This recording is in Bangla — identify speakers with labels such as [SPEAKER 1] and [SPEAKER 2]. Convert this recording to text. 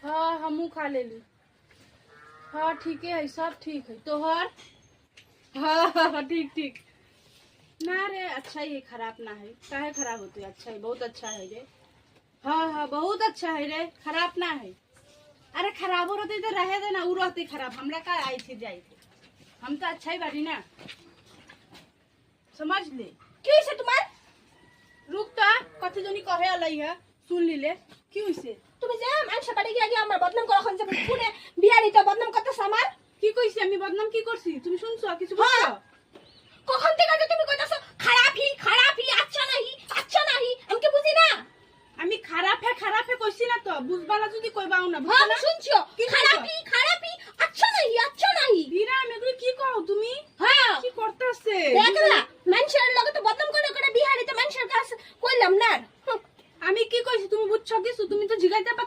[SPEAKER 1] हाँ हमू खा लेली। हाँ ठीक है, सब ठीक है। तोहर? हाँ हाँ ठीक ठीक। ना रे अच्छा ही है, खराब ना है। काहे खराब होती है? अच्छा है, बहुत अच्छा है रे। हाँ हाँ बहुत अच्छा है रे, खराब ना है। अरे खराब हो रहते तो रहे दे ना, उ रहते खराब, हमरा का आई थी जाई थी। हम तो अच्छा ही बारी ना, समझ ले।
[SPEAKER 2] क्यों से तुम्हार
[SPEAKER 1] रुक ता, कथी जनी कहे अलई है, सुन ली ले। क्यों से?
[SPEAKER 2] তুমি যে মানুষ বাড়ি গিয়ে গিয়ে আমার বদনাম করা হচ্ছে পুনে বিহারি তো বদনাম করতেছ আমার
[SPEAKER 1] কি কইছি আমি? বদনাম কি করছি? তুমি শুনছো কিছু বলছো?
[SPEAKER 2] কখন থেকে যে তুমি কইতাছো খারাপই আচ্ছা নাহি আমি কি বুঝি না
[SPEAKER 1] আমি খারাপ হে কইছি না তো, বুঝবালা যদি কইবাও না।
[SPEAKER 2] হ্যাঁ
[SPEAKER 1] বুঝছো না?
[SPEAKER 2] শুনছো
[SPEAKER 1] কি
[SPEAKER 2] খারাপই আচ্ছা নাহি
[SPEAKER 1] বিরা আমি এগুলো কি কও তুমি?
[SPEAKER 2] হ্যাঁ
[SPEAKER 1] কি করতেছে?
[SPEAKER 2] দেখলা মানুষের লগে তো বদনাম করে বিহারি তো মানুষের কাছে কইলাম না
[SPEAKER 1] আমি কি কইছি তুমি বুঝছো কিছু? তুমি তো জিগাইতে পারতা।